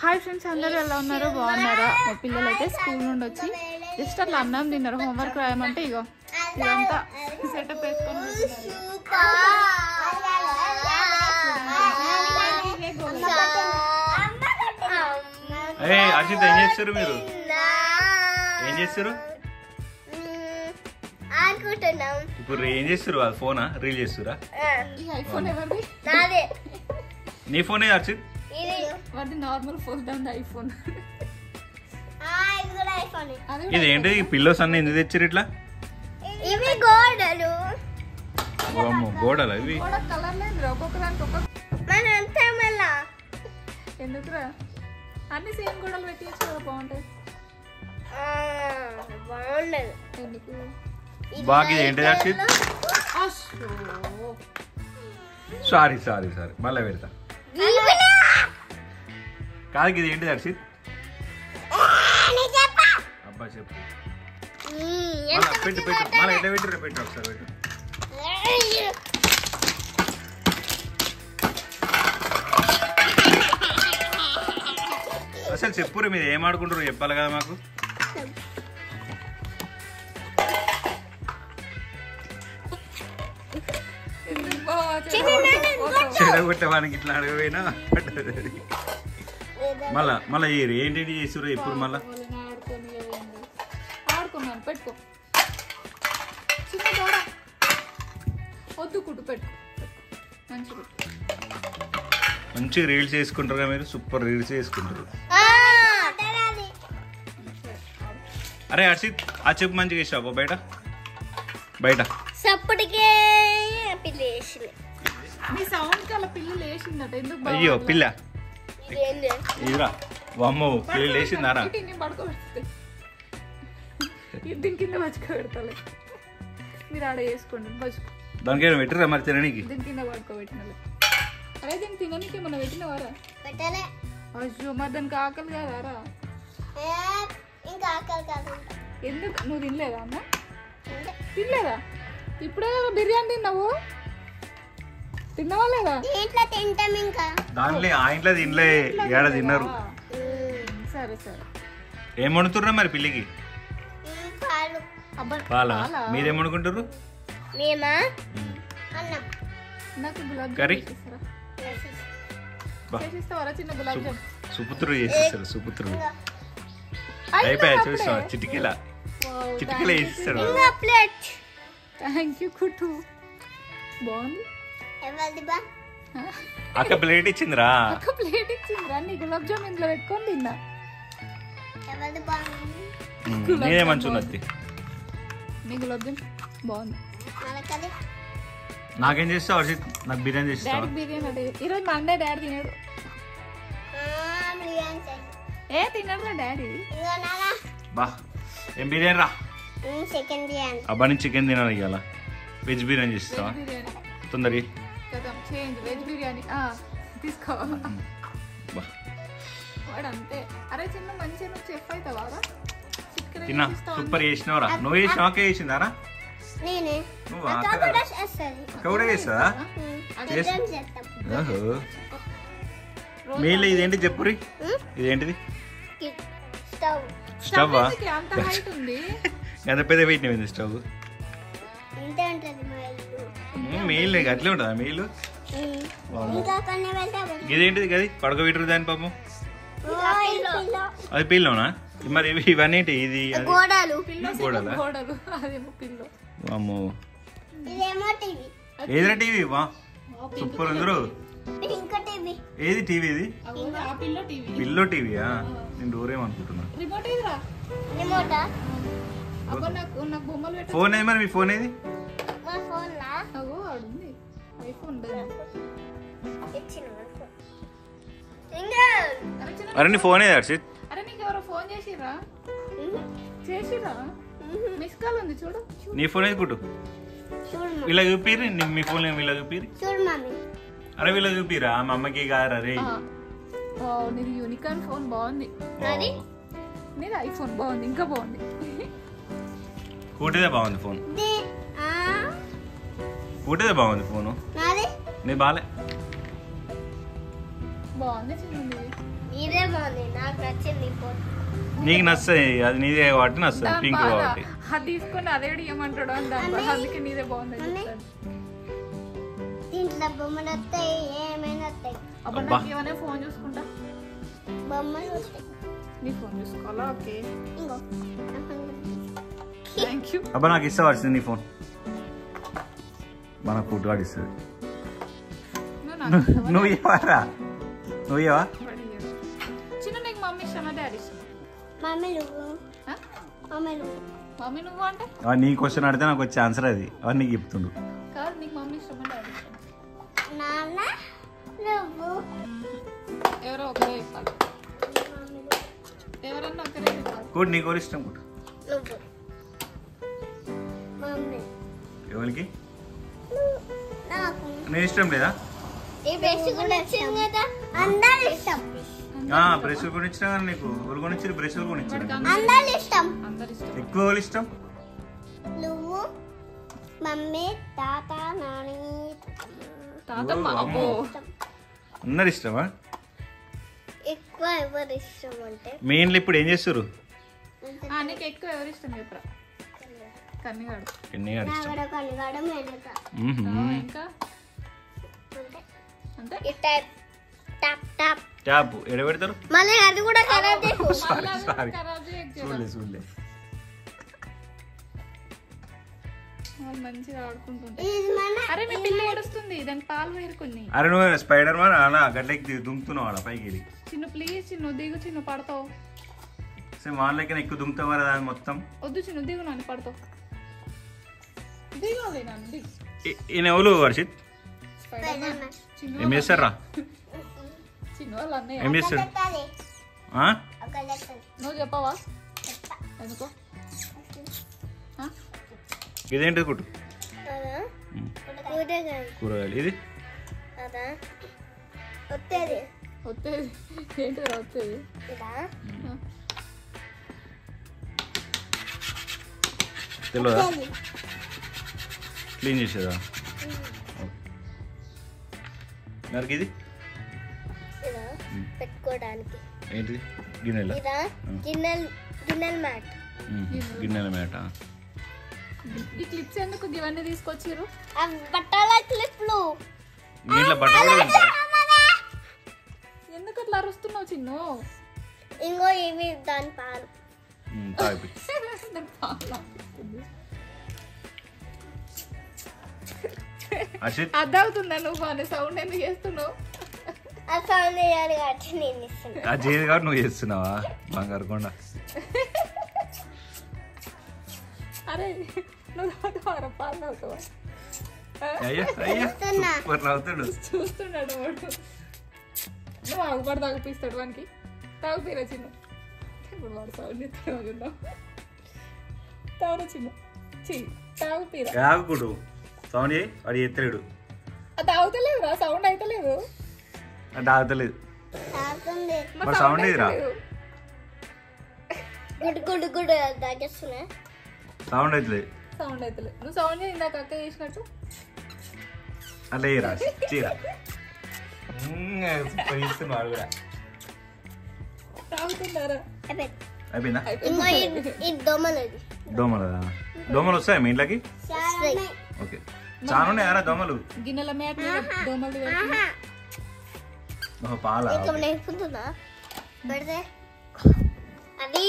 Hi friends, అందరూ ఎలా ఉన్నారు? బాగున్నారా? మా పిల్లలు అయితే స్కూల్ నుండి వచ్చి జస్ట్ అట్లా అన్నం తిన్నారు. హోంవర్క్ రాయమంటే ఇగో ఇదంతా సెటప్ వేసుకొని అర్షిత్ ఏం చేస్తారు? మీరు ఏం చేస్తారు ఇప్పుడు? ఏం చేస్తారు? అది ఫోనా? రీల్ చేస్తురా? ఐఫోన్ ఎవరిది? నీ ఫోనే అర్షిత్? వాడి నార్మల్ ఫోన్ దాని ఐఫోన్. ఇది ఏంటి? పిల్లోస్ అన్ని ఎందుకు తెచ్చారు ఇట్లా? ఇవి గోడలు. గోడలు ఇవి కలర్ లేదు ఒక్కొక్క దానికి ఒక్కొక్క. ఎందుకురా అన్ని సేమ్ గోడలు పెట్టించు కదా, బాగుంటాయి. బాగుండదు. ఎందుకు బాగా? ఇది ఏంటి అర్షిత్? సారీ సారీ సారీ, మళ్ళీ పెడతా. కాదు, ఇది ఏంటిది అర్షిత్? అబ్బా చెప్పు. పెట్టు పెట్టు, మళ్ళీ ఎట్లా పెట్టు? పెట్టు ఒకసారి పెట్టు. అసలు చెప్పురు, మీరు ఏం ఆడుకుంటారు చెప్పాలి కదా మాకు. చెడగొట్టడానికి ఇట్లా అడగపోయినా మళ్ళా మళ్ళీ ఏంటి చేసారు ఎప్పుడు? మళ్ళా ఆడుకున్నాను. పెట్టుకో వద్దు, కుట్టు పెట్టుకో. మంచిగా రీల్స్ చేసుకుంటారు కదా మీరు, సూపర్ రీల్స్ చేసుకుంటారు. అరే హర్షిత్, ఆ చెప్పు మంచిగా వేసావు బయట బయట. అయ్యో పిల్ల ఇదిరా, అమ్మో పిల్ల లేచిందారా? దీని కింద పడుకోబెడతాలే, మీరు ఆడ వేసుకోండి. దానికేమో పెట్టిరా మరి తినడానికి? దీని కింద పడుకోబెట్టినలే. అరే దీన్ని తినడానికి ఏమన్నా పెట్టినవారా? అయ్యో మరి దానికి ఆకలి కాదారా? ఎందుకు నువ్వు తినలేదా అమ్మ? తినలేదా? ఇప్పుడే బిర్యానీ తిన్నావు, తిన్నావా లేదా? దాంట్లో ఆ ఇంట్లో తినలే, ఏడ తిన్నారు. సరే సరే. ఏం వండుతుర్రా మరి పిల్లికి? పాలా? మీరేం వండుకుంటారు? నాకు గులాబ్ కర్రీ చేసిస్తావరా? చిన్న గులాబ్ జామ్ సుపుత్రుడు చేసేస్తారు. సుపుత్రుడు అయిపోయా చూసా, చిటికెలా చిటికెలా వేసిస్తాడు. థ్యాంక్ యూ కుట్టు, బాగుంది. అక్క ప్లేట్ ఇచ్చిందిరా. అక్క ప్లేట్ ఇచ్చిందిరా, నీ గులాబ్ జామ్ ఇంట్లో పెట్టుకొని తిన్నా. నేనే మంచి ఉన్నది. నీ గులాబ్ జామ్ బాగుంది. నాకేం చేస్తావు హర్షిత్? నాకు బిర్యానీ చేస్తావా? బిర్యానీ అంటే ఈరోజు మండే డాడీ తినాడు. ఏ తినడురా డాడీ? బా ఏం బిర్యానీ రా? అబ్బా నేను చికెన్ తినాలి ఇవాళ. వెజ్ బిర్యానీ చేస్తావా? తొందరగా చేంజ్ వెజ్ బిర్యానీ తీసుకో. వాడు అంతే. అరే చిన్న మంచిగా నువ్వు చెఫ్ అవుతావా? తిన్నా, సూపర్ చేసినావురా. నువ్వు చేసినావు, అక్క చేసిందారా? నువ్వు అక్క కూడా చేస్తుందా? మీలో ఇదేంటి చెప్పురి? ఇదేంటిది? స్టవ్. ఎంత పెద్ద పెట్టినవి స్టవ్? మీల్ అట్లే ఉంటుందా? మీల్ ఇదేంటిది? గది పడకబెట్టరు దాని పాపం. అది పిల్లోనా? మరి ఇవన్నీ ఇది గోడలా? అమ్మో ఏదిరా టీవీ? వా సూపర్ అందరు. ఏది టీవీ? ఇది పిల్లో టీవీయా? నేను డోరేమనుకుంటున్నా. ఫోన్ ఏది మరి? మీ ఫోన్ ఏది? అరే నీ ఫోన్ ఏది హర్షిత్? అరే నీకు ఎవరో ఫోన్ చేసిరా? మిస్ కాల్ ఉంది చూడు. నీ ఫోన్ ఏది కుట్టు? ఇలా చూపిరి. మీ ఫోన్ వీళ్ళ చూపిరి. అరే వీళ్ళ చూపిరా, మా అమ్మకి కారా? రే నీది యూనికార్న్ ఫోన్ బాగుంది. నీది ఐఫోన్ బాగుంది, ఇంకా బాగుంది. కూటిదే బాగుంది ఫోన్. కూటిదే బాగుంది ఫోను. నీ బాలే బాగుంది. చిన్నది ఇదే బాగుంది, నాకు నచ్చింది ఫోన్. నీకు నచ్చాయి, అది నీదే కాబట్టి నచ్చదు, పింక్ కాబట్టి. అది తీసుకొని అదే ఇవ్వమంటాడు అని దాని బాధ. అందుకే నీదే బాగుంది చెప్తాను. దీంట్లో బొమ్మలు వస్తాయి, ఏమైనా వస్తాయి. అప్పుడు నాకు ఏమైనా ఫోన్ చూసుకుంటా. బొమ్మలు వస్తాయి. నీ ఫోన్ చూసుకోవాలా? ఓకే ఇంకో థ్యాంక్ యూ. అబ్బా నాకు ఇస్తావాల్సింది నీ ఫోన్. మన ఫుడ్ వాడు ఇస్తుంది. నువ్వు ఇవ్వరా? నువ్వు ఇవ్వవా? చిన్న నీకు మమ్మీ ఇష్టమా డాడీ ఇష్టం? మమ్మీ నువ్వు, మమ్మీ నువ్వు, మమ్మీ నువ్వు అంటే నీ క్వశ్చన్ అడితే నాకు వచ్చే ఆన్సర్ అది. అవన్నీ నీకు చెప్తుండు. కాదు, నీకు మమ్మీ ఇష్టమా డాడీ ఇష్టం? నాన్న నువ్వు. ఎవరో ఒకరే చెప్పాలి. ఎవరన్నా ఒకరే చెప్పాలి. కూడా నీకు ఎవరు ఇష్టం? కూడా నువ్వు. మమ్మీ. ఎవరికి? నాకు. నేను ఇష్టం లేదా? ఈ బ్రష్ కూడా వచ్చింది కదా, అందరు ఇష్టం. బ్రష్ కొనిచ్చినా కానీ నీకు ఎవరు కొనిచ్చారు? బ్రష్ కొనిచ్చారు. అందరు ఇష్టం. అందరు ఇష్టం. ఎక్కువ ఎవరు ఇష్టం? నువ్వు, మమ్మీ, తాత, నాని, తాతమ్మ. అబ్బో అందరు ఇష్టమా? ఎక్కువ ఎవరు ఇష్టం అంటే మెయిన్లీ ఇప్పుడు ఏం చేస్తారు? నీకు ఎక్కువ ఎవరు ఇష్టం చెప్పరా? కన్నిగాడు. కన్నిగాడు ఇష్టం. కనిగాడు మెనక. ఇంకా అంటే ఈ టైప్ టాప్ టాప్ ట్యాప్ ఎడ పెడతారు? మళ్ళీ అది కూడా ఖరాబ్ చేసి చూడలే. మంచిగా ఆడుకుంటుంటే. ఇది మన అరే మీ పిల్ల ఏడుస్తుంది, దానికి పాలు వేరుకుంది. అరే నువ్వు స్పైడర్ మ్యాన్ అలా గడ్డకి దుంకుతున్నావు అలా పైకి వెళ్ళి. చిన్న ప్లీజ్ చిన్న దిగు, చిన్న పడతావు. సేమ్ వాళ్ళకి ఎక్కువ దుంకుతావు కదా దాని మొత్తం. వద్దు చిన్న దిగు, నన్ను పడతావు. దిగాలి నన్ను దిగు. ఈయన ఎవరు హర్షిత్? చిన్న ఏం చేస్తారా? చిన్న వాళ్ళు అన్నయ్య. ఏం చేస్తారు? నువ్వు చెప్పవా? ఎందుకో ఇదేంటి కుట్టు? కూరగాయలు. ఇది వస్తుంది వస్తుంది. ఏంటిదా వస్తుంది? తెలియదా? క్లీన్ చేసేదా? మరి ఇది పెట్టుకోవడానికి ఏంటిది? గిన్నెల గిన్నెల మ్యాట్. గిన్నెల మేట. ఈ క్లిప్స్ ఎందుకు ఇవన్నీ తీసుకొచ్చిర్రు? బట్టల క్లిప్లు. నీళ్ళ బట్ట కూడా ఎందుకు అట్లా అరుస్తున్నావు చిన్ను? ఇంకో ఇవి దాని పాలు. తాగి అర్థవుతుందా నువ్వు అనే సౌండ్ ఎందుకు చేస్తున్నావు? ఆ సౌండ్ చేయాలి కాబట్టి నేను ఇస్తున్నా. అది చేయదు కాబట్టి నువ్వు చేస్తున్నావా? బంగారు కొండ. అరే నువ్వు తాగుతావా? పాలు తాగుతావా? చూస్తున్నాడు వాడు. నువ్వు ఆగుపడి తాగిపిస్తాడు వానికి. తాగుతీరా చిన్న. ఇప్పుడు వాడు సౌండ్ చేస్తున్నావు. తాగురా చిన్న. తాగుతీరా. తాగుకుడు సౌండ్ చేయి. వాడు ఎత్తలేడు. అది తాగుతలేదురా, సౌండ్ అయితలేదు. అది తాగుతలేదు. మరి సౌండ్ ఏదిరా? గుడ్ గుడ్ గుడ్ తాగేస్తున్నా. సౌండ్ అవుతలేదు. సౌండ్ అవుతలేదు. నువ్వు సౌండ్ చేయి, ఇందాక అక్క చేసినట్టు. అలా చేయరా? చేయరా? వాడు కూడా తాగుతున్నారా? అయిపోయిందా? దోమలది. దోమలదా? దోమలు వస్తాయా మీ ఇంట్లోకి? ఓకే. చాలా ఉన్నాయారా దోమలు? గిన్నెల మేట దోమలు. పాల నేర్పుతుందా పెడితే అది.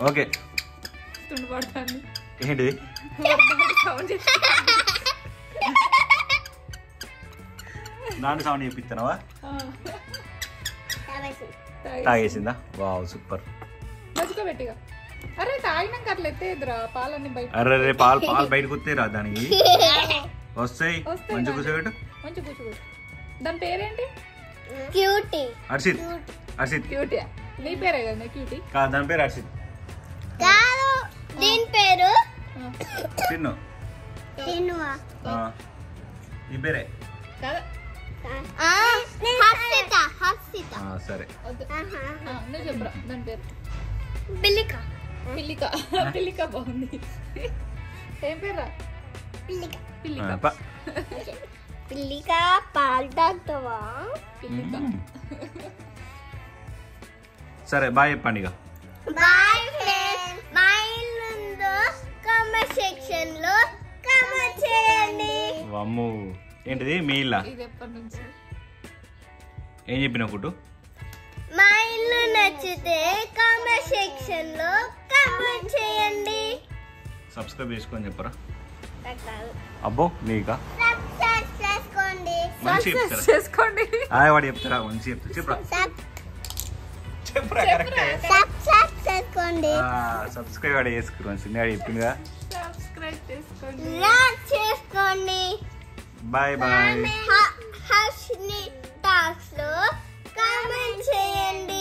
ఓకే. పడతాను. ఏంటి దాంట్లో సౌండ్ చేపిస్తున్నావా? తాగేసిందా? Wow super. మంచిగా పెట్టిగా. అరే తాగినాక అట్లా ఎత్తేదిరా పాలన్నీ బయట. అరే పాలు బయటకు వస్తాయిరా దానికి. వస్తాయి. మంచిగా కూర్చోబెట్టు. మంచిగా కూర్చోబెట్టు. దాని పేరేంటి? క్యూటీ. హర్షిత్. హర్షిత్. క్యూటీ. నీ పేరే కదా క్యూటీ? కాదు, దాని పేరు హర్షిత్. కాదు, దీని పేరు చిన్ను. చిన్నువా? ఈ పేరే కదా? హర్షిత. హర్షిత. సరే. నువ్వు చెప్పురా దాని పేరు. పిల్లిక. పిల్లిక. పిల్లిక బాగుంది. ఏం పేరా? పిల్లిక. పిల్లిక. పిల్లిక పాలు తాగుతావా? సరే బాయ్ చెప్పండి ఇక. Bye friends. మా ఇల్లు ఉందో కామెంట్ సెక్షన్ లో కామెంట్ చేయండి. అమ్ము ఏంటిది మీ ఇల్లా? ఇది ఎప్పటి నుంచి ఏం చెప్పిన కుట్టు? మా ఇల్లు నచ్చితే కామెంట్ సెక్షన్ లో కామెంట్ చేయండి. సబ్స్క్రైబ్ చేసుకొని చెప్పరా? రకాలు అబ్బో నీకా సబ్స్క్రైబ్ చేసుకోండి. మంచి సక్సెస్ చెప్తారా? చేసుకోండి. వాడు చెప్తారా? మంచి చెప్తా చెప్పరా? చెప్పరా కరెక్టే. సబ్స్క్రైబ్ చేసుకోండి. సబ్స్క్రైబ్ వాడు చేసుకున్నాను చిన్నగా చెప్పిందిగా. సబ్స్క్రైబ్ చేసుకోండి. లైక్ చేసుకోండి. Bye bye. హర్షిని టాక్స్ లో కామెంట్ చేయండి.